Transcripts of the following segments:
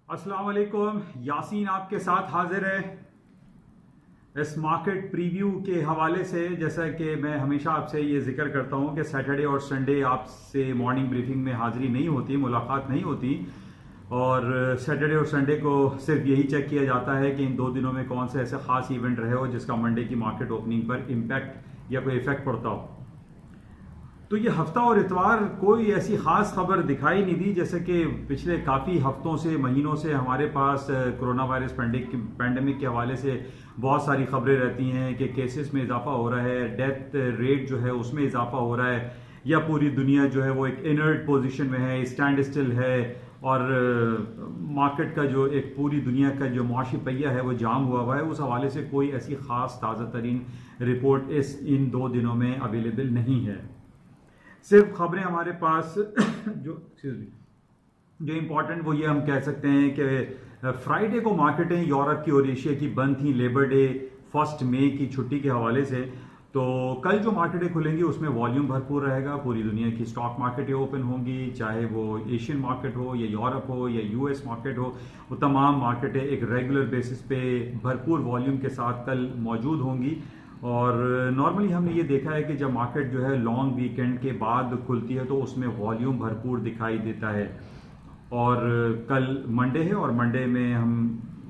अस्सलाम वालेकुम, यासीन आपके साथ हाजिर है इस मार्केट प्रीव्यू के हवाले से। जैसा कि मैं हमेशा आपसे ये जिक्र करता हूँ कि सैटरडे और संडे आपसे मॉर्निंग ब्रीफिंग में हाजिरी नहीं होती, मुलाकात नहीं होती, और सैटरडे और संडे को सिर्फ यही चेक किया जाता है कि इन दो दिनों में कौन से ऐसे खास इवेंट रहे हो जिसका मंडे की मार्केट ओपनिंग पर इम्पैक्ट या कोई इफेक्ट पड़ता हो। तो ये हफ्ता और इतवार कोई ऐसी खास खबर दिखाई नहीं दी, जैसे कि पिछले काफ़ी हफ्तों से महीनों से हमारे पास कोरोना वायरस पैंडेमिक के हवाले से बहुत सारी खबरें रहती हैं कि केसेस में इजाफा हो रहा है, डेथ रेट जो है उसमें इजाफा हो रहा है, या पूरी दुनिया जो है वो एक इनर्ट पोजीशन में है, स्टैंड स्टिल है, और मार्केट का जो एक पूरी दुनिया का जो मुआशी पहिया है वो जाम हुआ है। उस हवाले से कोई ऐसी खास ताज़ा तरीन रिपोर्ट इन दो दिनों में अवेलेबल नहीं है। सिर्फ खबरें हमारे पास जो इम्पोर्टेंट वो ये हम कह सकते हैं कि फ्राइडे को मार्केटें यूरोप की और एशिया की बंद थी लेबर डे 1 मई की छुट्टी के हवाले से। तो कल जो मार्केटें खुलेंगी उसमें वॉल्यूम भरपूर रहेगा, पूरी दुनिया की स्टॉक मार्केटें ओपन होंगी, चाहे वो एशियन मार्केट हो या यूरोप हो या यूएस मार्केट हो, वो तमाम मार्केटें एक रेगुलर बेसिस पे भरपूर वॉल्यूम के साथ कल मौजूद होंगी। और नॉर्मली हमने ये देखा है कि जब मार्केट जो है लॉन्ग वीकेंड के बाद खुलती है तो उसमें वॉल्यूम भरपूर दिखाई देता है। और कल मंडे है और मंडे में हम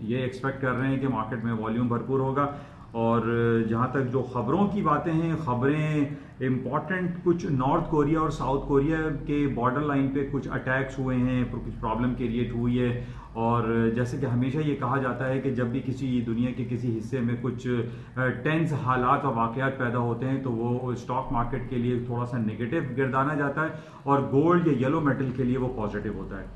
ये एक्सपेक्ट कर रहे हैं कि मार्केट में वॉल्यूम भरपूर होगा। और जहाँ तक जो ख़बरों की बातें हैं, ख़बरें इम्पॉर्टेंट कुछ नॉर्थ कोरिया और साउथ कोरिया के बॉर्डर लाइन पे कुछ अटैक्स हुए हैं, कुछ प्रॉब्लम क्रिएट हुई है। और जैसे कि हमेशा ये कहा जाता है कि जब भी किसी दुनिया के किसी हिस्से में कुछ टेंस हालात और वाक़यात पैदा होते हैं तो वो स्टॉक मार्केट के लिए थोड़ा सा नेगेटिव गिरदाना जाता है और गोल्ड या येलो मेटल के लिए वो पॉजिटिव होता है।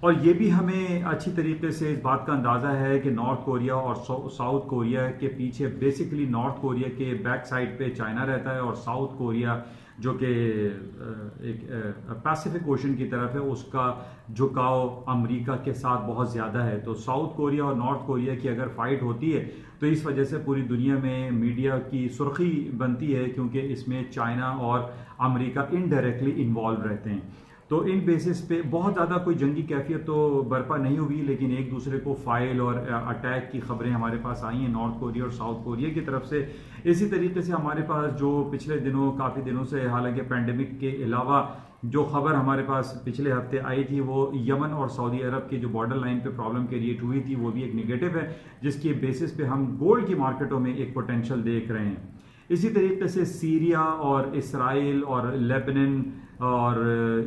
और ये भी हमें अच्छी तरीके से इस बात का अंदाज़ा है कि नॉर्थ कोरिया और साउथ कोरिया के पीछे बेसिकली नॉर्थ कोरिया के बैक साइड पे चाइना रहता है, और साउथ कोरिया जो कि एक पैसिफिक ओशन की तरफ है उसका झुकाव अमेरिका के साथ बहुत ज़्यादा है। तो साउथ कोरिया और नॉर्थ कोरिया की अगर फाइट होती है तो इस वजह से पूरी दुनिया में मीडिया की सुर्खी बनती है, क्योंकि इसमें चाइना और अमेरिका इनडायरेक्टली इन्वॉल्व रहते हैं। तो इन बेसिस पे बहुत ज़्यादा कोई जंगी कैफियत तो बर्पा नहीं हुई, लेकिन एक दूसरे को फाइल और अटैक की खबरें हमारे पास आई हैं नॉर्थ कोरिया और साउथ कोरिया की तरफ से। इसी तरीके से हमारे पास जो पिछले दिनों काफ़ी दिनों से, हालांकि पैंडेमिक के अलावा जो खबर हमारे पास पिछले हफ्ते आई थी वो यमन और सऊदी अरब की जो बॉर्डर लाइन पे प्रॉब्लम क्रिएट हुई थी वो भी एक नेगेटिव है, जिसकी बेसिस पे हम गोल्ड की मार्केटों में एक पोटेंशियल देख रहे हैं। इसी तरीके से सीरिया और इसराइल और लेबनान और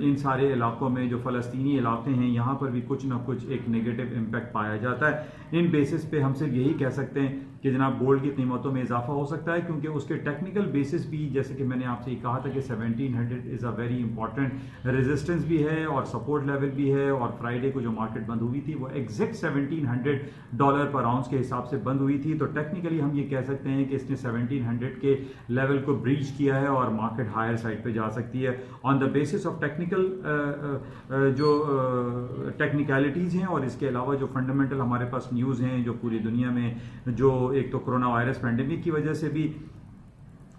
इन सारे इलाकों में जो फ़लस्तीनी इलाके हैं यहाँ पर भी कुछ ना कुछ एक नेगेटिव इम्पैक्ट पाया जाता है। इन बेसिस पे हम सिर्फ यही कह सकते हैं कि जनाब गोल्ड की कीमतों में इजाफा हो सकता है, क्योंकि उसके टेक्निकल बेसिस भी, जैसे कि मैंने आपसे कहा था कि 1700 is a very important resistance भी है और सपोर्ट लेवल भी है। और फ्राइडे को जो मार्केट बंद हुई थी वो एग्जैक्ट $1700 पर आउंस के हिसाब से बंद हुई थी। तो टेक्निकली हम ये कह सकते हैं कि इसने 1700 के लेवल को ब्रीच किया है और मार्केट हायर साइड पे जा सकती है on the basis of technical जो टेक्निकलिटीज़ हैं। और इसके अलावा जो फंडामेंटल हमारे पास न्यूज़ हैं जो पूरी दुनिया में, जो एक तो कोरोना वायरस पैंडेमिक की वजह से भी,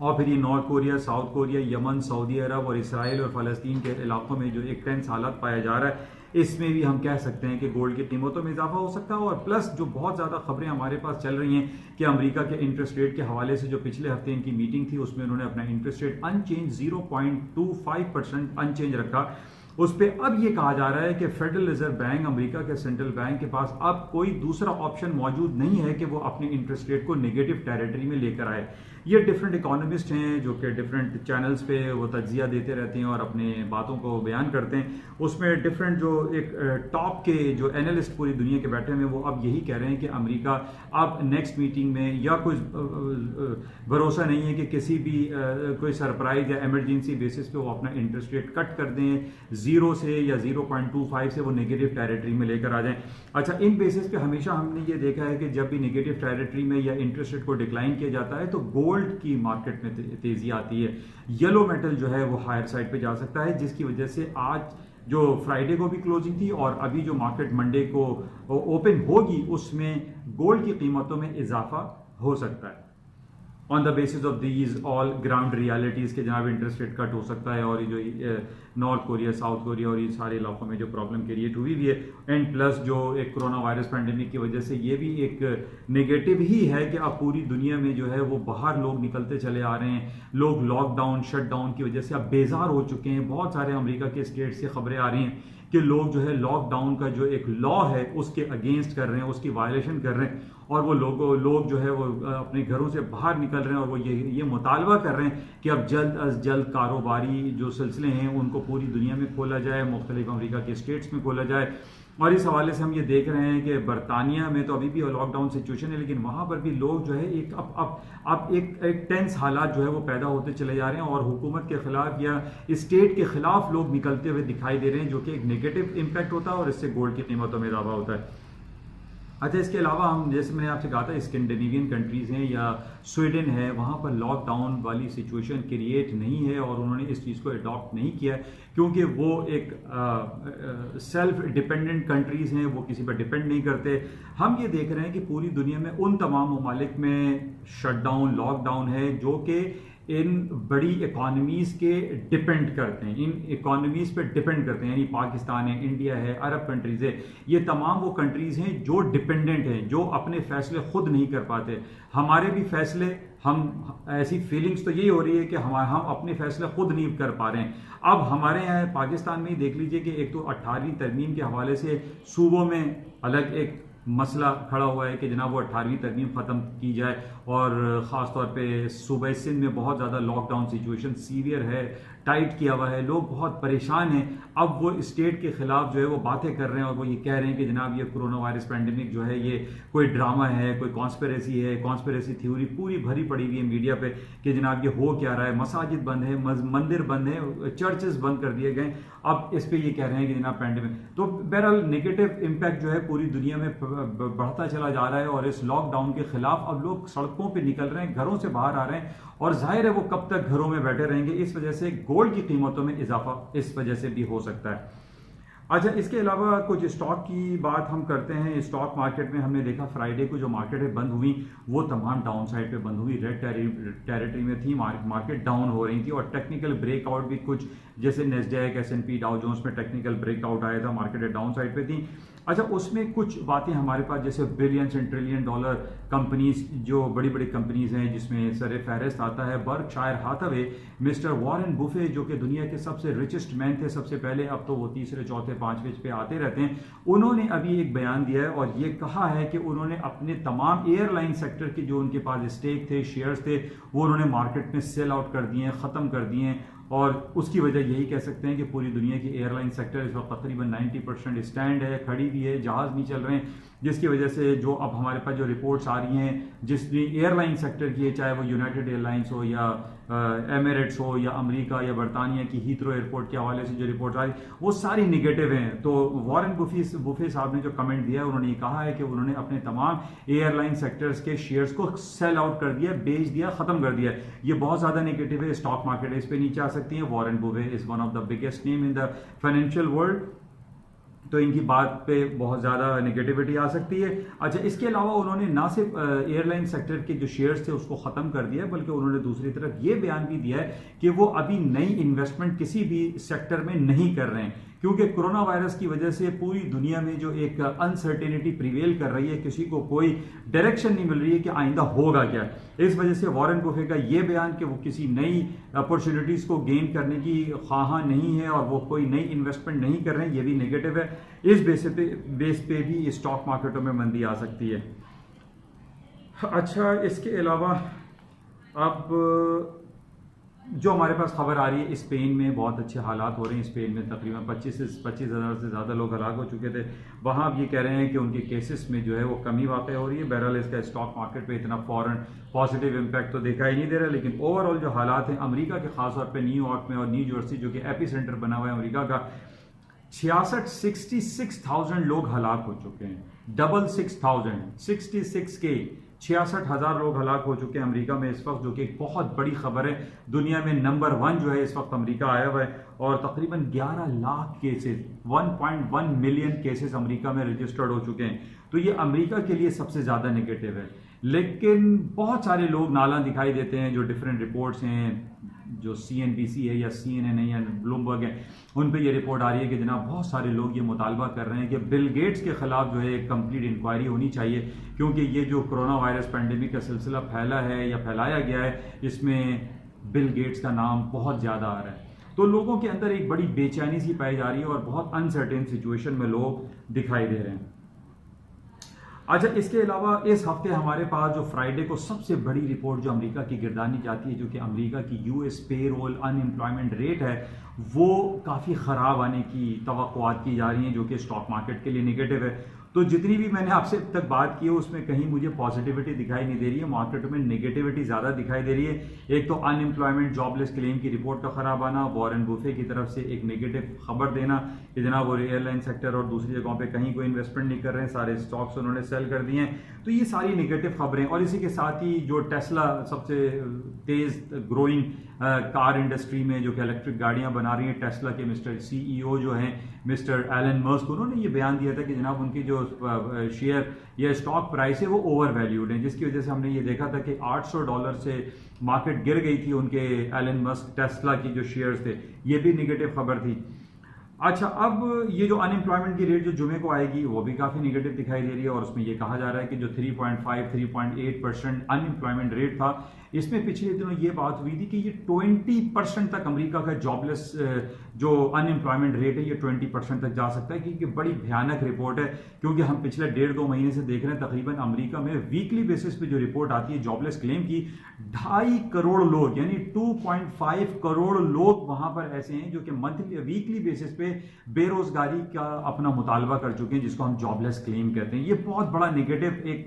और फिर ये North Korea, South Korea, Yemen, Saudi Arab और इसराइल और फ़लस्तीन के इलाकों में जो एक टेंस हालात पाया जा रहा है, इसमें भी हम कह सकते हैं कि गोल्ड की कीमतों में इजाफा हो सकता है। और प्लस जो बहुत ज़्यादा खबरें हमारे पास चल रही हैं कि अमेरिका के इंटरेस्ट रेट के हवाले से जो पिछले हफ्ते इनकी मीटिंग थी उसमें उन्होंने अपना इंटरेस्ट रेट अनचेंज 0.25% अनचेंज रखा। उस पर अब ये कहा जा रहा है कि फेडरल रिजर्व बैंक, अमेरिका के सेंट्रल बैंक के पास अब कोई दूसरा ऑप्शन मौजूद नहीं है कि वो अपने इंटरेस्ट रेट को नेगेटिव टेरिटरी में लेकर आए। ये डिफरेंट इकोनॉमिस्ट हैं जो कि डिफरेंट चैनल्स पे वो तज्जिया देते रहते हैं और अपने बातों को बयान करते हैं। उसमें डिफरेंट जो एक टॉप के जो एनालिस्ट पूरी दुनिया के बैठे हुए वो अब यही कह रहे हैं कि अमेरिका अब नेक्स्ट मीटिंग में, या कुछ भरोसा नहीं है कि किसी भी कोई सरप्राइज या इमरजेंसी बेसिस पे वो अपना इंटरेस्ट रेट कट कर दें 0 से या 0.25 से वो नेगेटिव टेरिटरी में लेकर आ जाएं। अच्छा, इन बेसिस पे हमेशा हमने ये देखा है कि जब भी नेगेटिव टेरिटरी में या इंटरेस्ट रेट को डिक्लाइन किया जाता है तो गोल्ड की मार्केट में तेजी आती है, येलो मेटल जो है वो हायर साइड पे जा सकता है, जिसकी वजह से आज जो फ्राइडे को भी क्लोजिंग थी और अभी जो मार्केट मंडे को ओपन होगी उसमें गोल्ड की कीमतों में इजाफा हो सकता है। On the basis of these all ground realities के जनाब इंटरेस्ट रेट कट हो सकता है, और ये जो नॉर्थ कोरिया, साउथ कोरिया और ये सारे इलाकों में जो प्रॉब्लम क्रिएट हुई भी है, एंड प्लस जो एक कोरोना वायरस पैंडेमिक की वजह से ये भी एक नेगेटिव ही है कि अब पूरी दुनिया में जो है वो बाहर लोग निकलते चले आ रहे हैं, लोग लॉकडाउन शटडाउन की वजह से अब बेजार हो चुके हैं। बहुत सारे अमेरिका के स्टेट से खबरें आ रही हैं कि लोग जो है लॉकडाउन का जो एक लॉ है उसके अगेंस्ट कर रहे हैं, उसकी वायलेशन कर रहे हैं, और वो लोग जो है वो अपने घरों से बाहर निकल रहे हैं, और वो ये मुतालबा कर रहे हैं कि अब जल्द अज जल्द कारोबारी जो सिलसिले हैं उनको पूरी दुनिया में खोला जाए, मुख्तलिफ अमेरिका के स्टेट्स में खोला जाए। और इस हवाले से हम ये देख रहे हैं कि बरतानिया में तो अभी भी लॉकडाउन सिचुएशन है, लेकिन वहाँ पर भी लोग जो है एक अब एक टेंस हालात जो है वो पैदा होते चले जा रहे हैं, और हुकूमत के खिलाफ या स्टेट के खिलाफ लोग निकलते हुए दिखाई दे रहे हैं, जो कि एक नेगेटिव इम्पैक्ट होता है और इससे गोल्ड की कीमतों में इजाफा होता है। अच्छा, इसके अलावा हम जैसे मैंने आपसे कहा था स्कैंडिनेवियन कंट्रीज़ हैं या स्वीडन है, वहाँ पर लॉकडाउन वाली सिचुएशन क्रिएट नहीं है और उन्होंने इस चीज़ को अडॉप्ट नहीं किया है, क्योंकि वो एक सेल्फ डिपेंडेंट कंट्रीज़ हैं, वो किसी पर डिपेंड नहीं करते। हम ये देख रहे हैं कि पूरी दुनिया में उन तमाम ममालिक में शटडाउन लॉकडाउन है जो कि इन बड़ी इकॉनमीज़ के डिपेंड करते हैं, इन इकॉनमीज़ पे डिपेंड करते हैं, यानी पाकिस्तान है, इंडिया है, अरब कंट्रीज़ है, ये तमाम वो कंट्रीज़ हैं जो डिपेंडेंट हैं, जो अपने फैसले खुद नहीं कर पाते। हमारे भी फैसले, हम ऐसी फीलिंग्स तो यही हो रही है कि हम अपने फैसले खुद नहीं कर पा रहे हैं। अब हमारे यहाँ पाकिस्तान में ही देख लीजिए कि एक तो 18वीं तरमीम के हवाले से सूबों में अलग एक मसला खड़ा हुआ है कि जनाब वो 18वीं तरमीम ख़त्म की जाए, और ख़ास तौर पे सूबे सिंध में बहुत ज़्यादा लॉकडाउन सिचुएशन सीवियर है, टाइट किया हुआ है, लोग बहुत परेशान हैं। अब वो स्टेट के खिलाफ जो है वो बातें कर रहे हैं और वो ये कह रहे हैं कि जनाब ये कोरोना वायरस पैंडेमिक जो है ये कोई ड्रामा है, कोई कॉन्स्पिरेसी है, कॉन्स्पिरेसी थ्योरी पूरी भरी पड़ी हुई है मीडिया पे कि जनाब ये हो क्या रहा है, मसाजिद बंद है, मंदिर बंद है, चर्चेस बंद कर दिए गए, अब इस पे ये कह रहे हैं कि जनाब पैंडेमिक। तो बहरहाल नेगेटिव इम्पैक्ट जो है पूरी दुनिया में बढ़ता चला जा रहा है, और इस लॉकडाउन के खिलाफ अब लोग सड़कों पे निकल रहे हैं, घरों से बाहर आ रहे हैं, और जाहिर है वो कब तक घरों में बैठे रहेंगे। इस वजह से गोल्ड की कीमतों में इजाफा इस वजह से भी हो सकता है। अच्छा, इसके अलावा कुछ स्टॉक की बात हम करते हैं। स्टॉक मार्केट में हमने देखा फ्राइडे को जो मार्केटें बंद हुई वो तमाम डाउन साइड पे बंद हुई, रेड टेरिटरी में थी, मार्केट डाउन हो रही थी, और टेक्निकल ब्रेकआउट भी कुछ जैसे नेस्डैक, S&P, डाउ जोन्स में टेक्निकल ब्रेकआउट आया था, मार्केटें डाउन साइड पे थी। अच्छा, उसमें कुछ बातें हमारे पास जैसे billions and trillion dollar companies, जो बड़ी बड़ी कंपनीज हैं जिसमें सर फहरिस्त आता है Berkshire Hathaway, Mister Warren Buffett जो कि दुनिया के सबसे रिचेस्ट मैन थे सबसे पहले, अब तो वो तीसरे चौथे पांचवें पे आते रहते हैं। उन्होंने अभी एक बयान दिया है और ये कहा है कि उन्होंने अपने तमाम एयरलाइन सेक्टर के जो उनके पास स्टेक थे, शेयर्स थे, वो उन्होंने मार्केट में सेल आउट कर दिए हैं, ख़त्म कर दिए हैं, और उसकी वजह यही कह सकते हैं कि पूरी दुनिया की एयरलाइन सेक्टर इस वक्त तकरीबन 90% स्टैंड है, खड़ी भी है, जहाज़ नहीं चल रहे हैं, जिसकी वजह से जो अब हमारे पास जो रिपोर्ट्स आ रही हैं जिसने एयरलाइन सेक्टर की है, चाहे वो यूनाइटेड एयरलाइंस हो या एमिरेट्स हो या अमेरिका या बरतानिया की हीथ्रो एयरपोर्ट के हवाले से जो रिपोर्ट आ रही वो सारी निगेटिव हैं। तो वॉरेन बुफे साहब ने जो कमेंट दिया है, उन्होंने ये कहा है कि उन्होंने अपने तमाम एयरलाइन सेक्टर्स के शेयर्स को सेल आउट कर दिया, बेच दिया, खत्म कर दिया। ये बहुत ज़्यादा नेगेटिव है, स्टॉक मार्केट इस पर नीचे आ सकती है। Warren Buffett is one of the biggest name in the financial world, तो इनकी बात पे बहुत ज़्यादा नेगेटिविटी आ सकती है। अच्छा, इसके अलावा उन्होंने ना सिर्फ एयरलाइन सेक्टर के जो शेयर्स थे उसको ख़त्म कर दिया, बल्कि उन्होंने दूसरी तरफ ये बयान भी दिया है कि वो अभी नई इन्वेस्टमेंट किसी भी सेक्टर में नहीं कर रहे हैं, क्योंकि कोरोना वायरस की वजह से पूरी दुनिया में जो एक अनसर्टेनिटी प्रिवेल कर रही है, किसी को कोई डायरेक्शन नहीं मिल रही है कि आइंदा होगा क्या। इस वजह से वॉरेन बुफे का ये बयान कि वो किसी नई अपॉर्चुनिटीज़ को गेन करने की ख्वाहां नहीं है और वो कोई नई इन्वेस्टमेंट नहीं कर रहे हैं, ये भी नेगेटिव है। इस बेस पे भी स्टॉक मार्केटों में मंदी आ सकती है। अच्छा, इसके अलावा अब जो हमारे पास खबर आ रही है, स्पेन में बहुत अच्छे हालात हो रहे हैं। स्पेन में तकरीबन 25,000 से ज़्यादा लोग हलाक हो चुके थे। वहाँ अब ये कह रहे हैं कि उनके केसेस में जो है वो कमी वाक़ हो रही है। बहरहाल इसका स्टॉक मार्केट पे इतना फ़ौरन पॉजिटिव इम्पैक्ट तो देखा ही नहीं दे रहा, लेकिन ओवरऑल जो हालात हैं अमेरिका के खासतौर पर न्यूयॉर्क में और न्यू जर्सी जो कि एपी सेंटर बना हुआ है अमेरिका का, 66,000 लोग हलाक हो चुके हैं। 66,000 के 66,000 लोग हलाक हो चुके हैं अमेरिका में इस वक्त, जो कि एक बहुत बड़ी खबर है। दुनिया में नंबर 1 जो है इस वक्त अमेरिका आया हुआ है, और तकरीबन 11 lakh cases, 1.1 million cases America में रजिस्टर्ड हो चुके हैं। तो ये अमेरिका के लिए सबसे ज़्यादा नेगेटिव है। लेकिन बहुत सारे लोग नाला दिखाई देते हैं, जो डिफरेंट रिपोर्ट्स हैं, जो CNBC है या CNN है या ब्लूमबर्ग है, उन पे ये रिपोर्ट आ रही है कि जनाब बहुत सारे लोग ये मुतालबा कर रहे हैं कि बिल गेट्स के खिलाफ जो है एक कंप्लीट इंक्वायरी होनी चाहिए, क्योंकि ये जो कोरोना वायरस पेंडेमिक का सिलसिला फैला है या फैलाया गया है, इसमें बिल गेट्स का नाम बहुत ज़्यादा आ रहा है। तो लोगों के अंदर एक बड़ी बेचैनी सी पाई जा रही है और बहुत अनसर्टेन सिचुएशन में लोग दिखाई दे रहे हैं। अच्छा, इसके अलावा इस हफ्ते हमारे पास जो फ्राइडे को सबसे बड़ी रिपोर्ट जो अमेरिका की गिरदानी जाती है, जो कि अमेरिका की US पेरोल अनएम्प्लॉयमेंट रेट है, वो काफ़ी ख़राब आने की तवक्कुआत की जा रही हैं, जो कि स्टॉक मार्केट के लिए नेगेटिव है। तो जितनी भी मैंने आपसे अब तक बात की है उसमें कहीं मुझे पॉजिटिविटी दिखाई नहीं दे रही है, मार्केट में नेगेटिविटी ज़्यादा दिखाई दे रही है। एक तो अनएम्प्लॉयमेंट जॉबलेस क्लेम की रिपोर्ट का ख़राब आना, वॉरेन बुफे की तरफ से एक नेगेटिव खबर देना कि जनाब वो एयरलाइन सेक्टर और दूसरी जगहों पे कहीं कोई इन्वेस्टमेंट नहीं कर रहे हैं, सारे स्टॉक्स उन्होंने सेल कर दिए हैं। तो ये सारी नेगेटिव खबरें, और इसी के साथ ही जो टेस्ला सबसे तेज़ ग्रोइंग कार इंडस्ट्री में जो कि इलेक्ट्रिक गाड़ियां बना रही हैं, टेस्ला के मिस्टर CEO जो हैं मिस्टर एलन मस्क, उन्होंने ये बयान दिया था कि जनाब उनकी जो शेयर या स्टॉक प्राइस है वो ओवर वैल्यूड है, जिसकी वजह से हमने ये देखा था कि $800 से मार्केट गिर गई थी उनके एलन मस्क टेस्ला की जो शेयर्स थे। ये भी नेगेटिव खबर थी। अच्छा, अब ये जो अनएम्प्लॉयमेंट की रेट जो जुमे को आएगी वो भी काफ़ी नेगेटिव दिखाई दे रही है, और उसमें ये कहा जा रहा है कि जो 3.5-3.8% अनएम्प्लॉयमेंट रेट था, इसमें पिछले दिनों ये बात हुई थी कि ये 20% तक अमेरिका का जॉबलेस जो अनएम्प्लॉयमेंट रेट है ये 20% तक जा सकता है, क्योंकि बड़ी भयानक रिपोर्ट है। क्योंकि हम पिछले 1.5-2 महीने से देख रहे हैं तकरीबन अमेरिका में वीकली बेसिस पे जो रिपोर्ट आती है जॉबलेस क्लेम की, 2.5 करोड़ लोग यानी 2.5 करोड़ लोग वहां पर ऐसे हैं जो कि मंथली वीकली बेसिस पे बेरोजगारी का अपना मुतालबा कर चुके हैं, जिसको हम जॉबलेस क्लेम कहते हैं। ये बहुत बड़ा नेगेटिव एक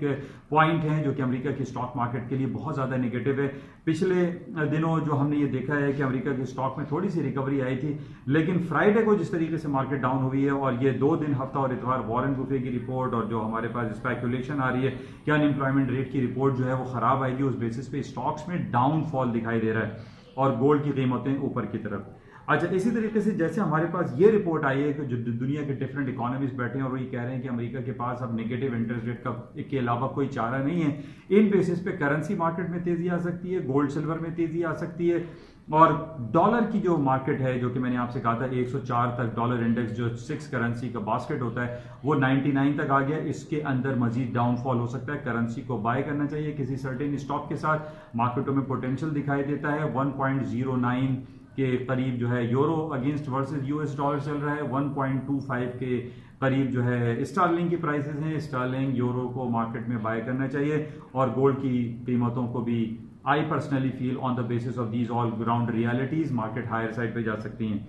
पॉइंट है जो कि अमेरिका की स्टॉक मार्केट के लिए बहुत ज़्यादा नेगेटिव है। पिछले दिनों जो हमने ये देखा है कि अमेरिका के स्टॉक में थोड़ी सी रिकवरी आई थी, लेकिन फ्राइडे को जिस तरीके से मार्केट डाउन हुई है, और ये 2 दिन हफ्ता और इतवार वॉरेन बुफे की रिपोर्ट और जो हमारे पास स्पेकुलेशन आ रही है कि अनएम्प्लॉयमेंट रेट की रिपोर्ट जो है वो खराब आएगी, उस बेसिस पे स्टॉक्स में डाउनफॉल दिखाई दे रहा है और गोल्ड की कीमतें ऊपर की तरफ। अच्छा, इसी तरीके से जैसे हमारे पास ये रिपोर्ट आई है कि जो दुनिया के डिफरेंट इकोनॉमिस्ट बैठे हैं और वही कह रहे हैं कि अमेरिका के पास अब नेगेटिव इंटरेस्ट रेट का के अलावा कोई चारा नहीं है, इन बेसिस पे करेंसी मार्केट में तेजी आ सकती है, गोल्ड सिल्वर में तेजी आ सकती है, और डॉलर की जो मार्केट है जो कि मैंने आपसे कहा था 104 तक डॉलर इंडेक्स जो 6 करेंसी का बास्केट होता है वो 99 तक आ गया। इसके अंदर मजीद डाउनफॉल हो सकता है, करेंसी को बाय करना चाहिए किसी सर्टेन स्टॉक के साथ। मार्केटों में पोटेंशियल दिखाई देता है। 1.09 के करीब जो है euro against versus US dollar चल रहा है। 1.25 के करीब जो है स्टार्लिंग की प्राइसेस हैं। स्टार्लिंग यूरो को मार्केट में बाय करना चाहिए, और गोल्ड की कीमतों को भी I personally feel on the basis of these all ground realities market higher side पे जा सकती हैं।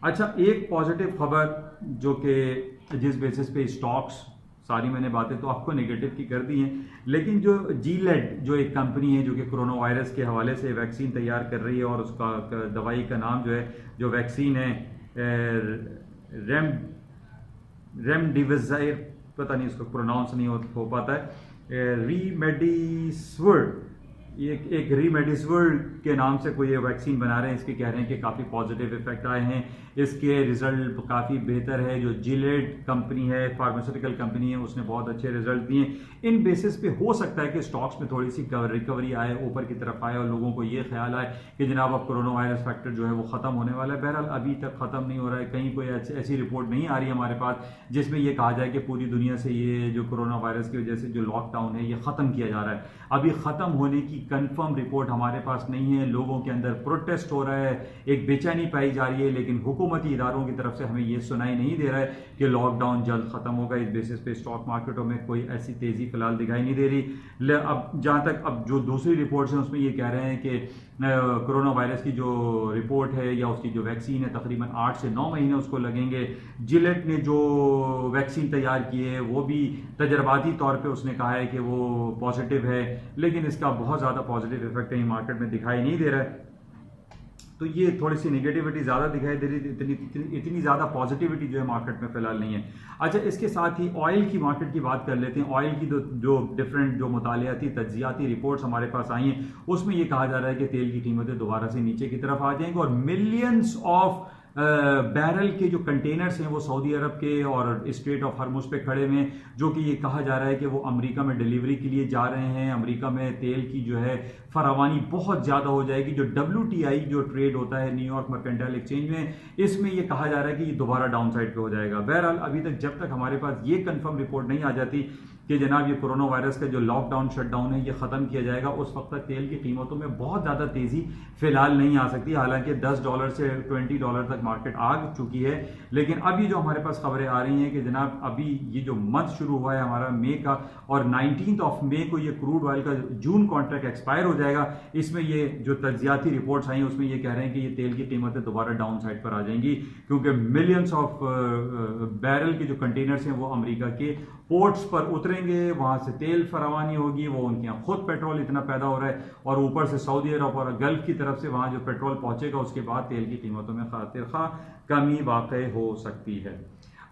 अच्छा, एक पॉजिटिव खबर जो कि जिस बेसिस पे स्टॉक्स, सारी मैंने बातें तो आपको नेगेटिव की कर दी हैं, लेकिन जो Gilead जो एक कंपनी है जो कि कोरोना वायरस के हवाले से वैक्सीन तैयार कर रही है, और उसका दवाई का नाम जो है जो वैक्सीन है रेमडेसिविर, पता नहीं इसको प्रोनाउंस नहीं हो पाता है, रेमडेसिविर, एक रेमडेसिविर के नाम से कोई ये वैक्सीन बना रहे हैं। इसके कह रहे हैं कि काफ़ी पॉजिटिव इफेक्ट आए हैं, इसके रिजल्ट काफ़ी बेहतर है। जो Gilead कंपनी है, फार्मास्यूटिकल कंपनी है, उसने बहुत अच्छे रिजल्ट दिए। इन बेसिस पे हो सकता है कि स्टॉक्स में थोड़ी सी रिकवरी आए, ऊपर की तरफ आए, और लोगों को ये ख्याल आए कि जनाब अब कोरोना वायरस फैक्टर जो है वो ख़त्म होने वाला है। बहरहाल अभी तक ख़त्म नहीं हो रहा है, कहीं कोई ऐसी रिपोर्ट नहीं आ रही हमारे पास जिसमें यह कहा जाए कि पूरी दुनिया से ये जो कोरोना वायरस की वजह से जो लॉकडाउन है ये ख़त्म किया जा रहा है। अभी ख़त्म होने की कंफर्म रिपोर्ट हमारे पास नहीं है। लोगों के अंदर प्रोटेस्ट हो रहा है, एक बेचैनी पाई जा रही है, लेकिन हुकूमती इदारों की तरफ से हमें ये सुनाई नहीं दे रहा है कि लॉकडाउन जल्द खत्म होगा। इस बेसिस पे स्टॉक मार्केटों में कोई ऐसी तेजी फिलहाल दिखाई नहीं दे रही। अब जहां तक अब जो दूसरी रिपोर्ट्स हैं उसमें ये कह रहे हैं कि कोरोना वायरस की जो रिपोर्ट है या उसकी जो वैक्सीन है तकरीबन 8 से 9 महीने उसको लगेंगे। Gilead ने जो वैक्सीन तैयार की है वो भी तजर्बाती तौर पे उसने कहा है कि वो पॉजिटिव है, लेकिन इसका बहुत ज़्यादा पॉजिटिव इफेक्ट कहीं मार्केट में दिखाई नहीं दे रहा है। तो ये थोड़ी सी नेगेटिविटी ज़्यादा दिखाई दे रही थी, इतनी ज़्यादा पॉजिटिविटी जो है मार्केट में फिलहाल नहीं है। अच्छा, इसके साथ ही ऑयल की मार्केट की बात कर लेते हैं। ऑयल की जो डिफरेंट जो मुतालियाती तज्जियाती रिपोर्ट्स हमारे पास आई हैं उसमें ये कहा जा रहा है कि तेल की कीमतें दोबारा से नीचे की तरफ आ जाएंगी और मिलियंस ऑफ बैरल के जो कंटेनर्स हैं वो सऊदी अरब के और स्ट्रेट ऑफ हर्मुज पे खड़े हुए हैं, जो कि ये कहा जा रहा है कि वो अमेरिका में डिलीवरी के लिए जा रहे हैं। अमेरिका में तेल की जो है फरावानी बहुत ज़्यादा हो जाएगी। जो WTI जो ट्रेड होता है न्यूयॉर्क मर्केंटाइल एक्सचेंज में, इसमें ये कहा जा रहा है कि ये दोबारा डाउन साइड पे हो जाएगा। बहरहाल अभी तक जब तक हमारे पास ये कंफर्म रिपोर्ट नहीं आ जाती कि जनाब ये कोरोना वायरस का जो लॉकडाउन शटडाउन है ये ख़त्म किया जाएगा, उस वक्त तक तेल की कीमतों में बहुत ज़्यादा तेज़ी फिलहाल नहीं आ सकती। हालांकि $10 से $20 तक मार्केट आ चुकी है, लेकिन अभी जो हमारे पास खबरें आ रही हैं कि जनाब अभी ये जो मंथ शुरू हुआ है हमारा मई का, और 19 मई को ये क्रूड ऑयल का जून कॉन्ट्रैक्ट एक्सपायर हो जाएगा। इसमें ये जो तज्जियाती रिपोर्ट्स आई हैं उसमें ये कह रहे हैं कि ये तेल की कीमतें दोबारा डाउन साइड पर आ जाएंगी, क्योंकि मिलियंस ऑफ बैरल के जो कंटेनर्स हैं वो अमेरिका के पोर्ट्स पर उतरेंगे, वहां से तेल फरावानी होगी, वो उनके यहाँ खुद पेट्रोल इतना पैदा हो रहा है, और ऊपर से सऊदी अरब और गल्फ की तरफ से वहां जो पेट्रोल पहुंचेगा उसके बाद तेल की कीमतों में खातिर खा कमी वाक़ई हो सकती है।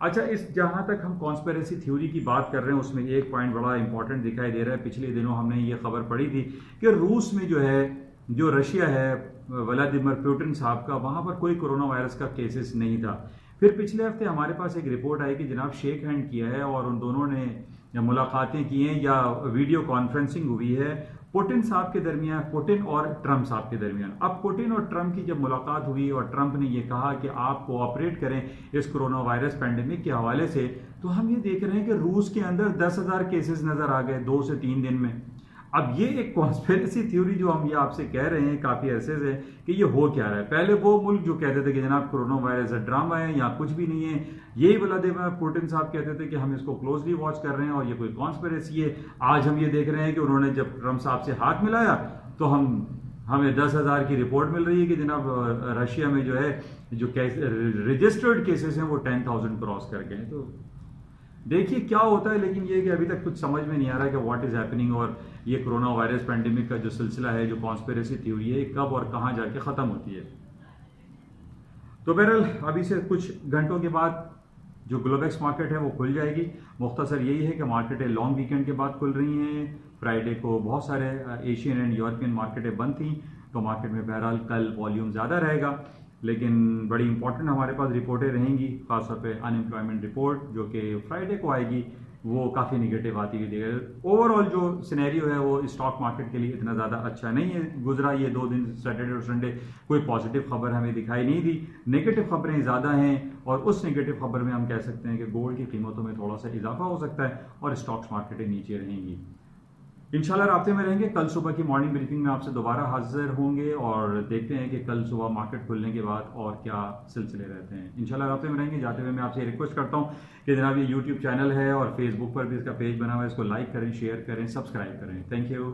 अच्छा, इस जहां तक हम कॉन्स्पिरेसी थ्योरी की बात कर रहे हैं उसमें एक पॉइंट बड़ा इंपॉर्टेंट दिखाई दे रहा है। पिछले दिनों हमने ये खबर पढ़ी थी कि रूस में जो है, जो रशिया है व्लादिमीर पुतिन साहब का, वहां पर कोई कोरोना वायरस का केसेस नहीं था। फिर पिछले हफ्ते हमारे पास एक रिपोर्ट आई कि जनाब शेक हैंड किया है और उन दोनों ने मुलाकातें की हैं या वीडियो कॉन्फ्रेंसिंग हुई है पुतिन साहब के दरमियान, पुतिन और ट्रंप साहब के दरमियान। अब पुतिन और ट्रंप की जब मुलाकात हुई और ट्रंप ने ये कहा कि आप कोऑपरेट करें इस कोरोना वायरस पैंडेमिक के हवाले से, तो हम ये देख रहे हैं कि रूस के अंदर 10,000 केसेस नजर आ गए 2 से 3 दिन में। अब ये एक कॉन्स्पिरेसी थ्योरी जो हम ये आपसे कह रहे हैं काफी अरसे से कि ये हो क्या रहा है। पहले वो मुल्क जो कहते थे कि जनाब कोरोना वायरस ड्रामा है या कुछ भी नहीं है, यही व्लादिमीर पुतिन साहब कहते थे कि हम इसको क्लोजली वॉच कर रहे हैं और ये कोई कॉन्स्पिरेसी है। आज हम ये देख रहे हैं कि उन्होंने जब ट्रंप साहब से हाथ मिलाया तो हमें 10,000 की रिपोर्ट मिल रही है कि जनाब रशिया में जो है जो रजिस्टर्ड केसेस हैं वो 10,000 क्रॉस कर गए। तो देखिए क्या होता है, लेकिन ये कि अभी तक कुछ समझ में नहीं आ रहा कि व्हाट इज हैपनिंग, और ये कोरोना वायरस पैंडेमिक का जो सिलसिला है, जो कॉन्स्पिरेसी थ्योरी है, कब और कहां जाके खत्म होती है। तो बहरहाल अभी से कुछ घंटों के बाद जो ग्लोबेक्स मार्केट है वो खुल जाएगी। मुख्तसर यही है कि मार्केटें लॉन्ग वीकेंड के बाद खुल रही हैं। फ्राइडे को बहुत सारे एशियन एंड यूरोपियन मार्केटें बंद थी, तो मार्केट में बहरहाल कल वॉल्यूम ज़्यादा रहेगा, लेकिन बड़ी इंपॉर्टेंट हमारे पास रिपोर्टें रहेंगी। खासतौर पे अनएम्प्लॉयमेंट रिपोर्ट जो कि फ्राइडे को आएगी वो काफ़ी निगेटिव आती हुई देगा। ओवरऑल जो सिनेरियो है वो स्टॉक मार्केट के लिए इतना ज़्यादा अच्छा नहीं है गुजरा। ये 2 दिन सैटरडे और संडे कोई पॉजिटिव खबर हमें दिखाई नहीं दी, नेगेटिव खबरें ज़्यादा हैं, और उस नेगेटिव खबर में हम कह सकते हैं कि गोल्ड की कीमतों में थोड़ा सा इजाफा हो सकता है और स्टॉक्स मार्केटें नीचे रहेंगी। इंशाल्लाह राब्ते में रहेंगे। कल सुबह की मॉर्निंग ब्रीफिंग में आपसे दोबारा हाजिर होंगे और देखते हैं कि कल सुबह मार्केट खुलने के बाद और क्या सिलसिले रहते हैं। इंशाल्लाह राब्ते में रहेंगे। जाते हुए मैं आपसे रिक्वेस्ट करता हूं कि जनाब ये यूट्यूब चैनल है और फेसबुक पर भी इसका पेज बना हुआ है, इसको लाइक करें, शेयर करें, सब्सक्राइब करें। Thank you.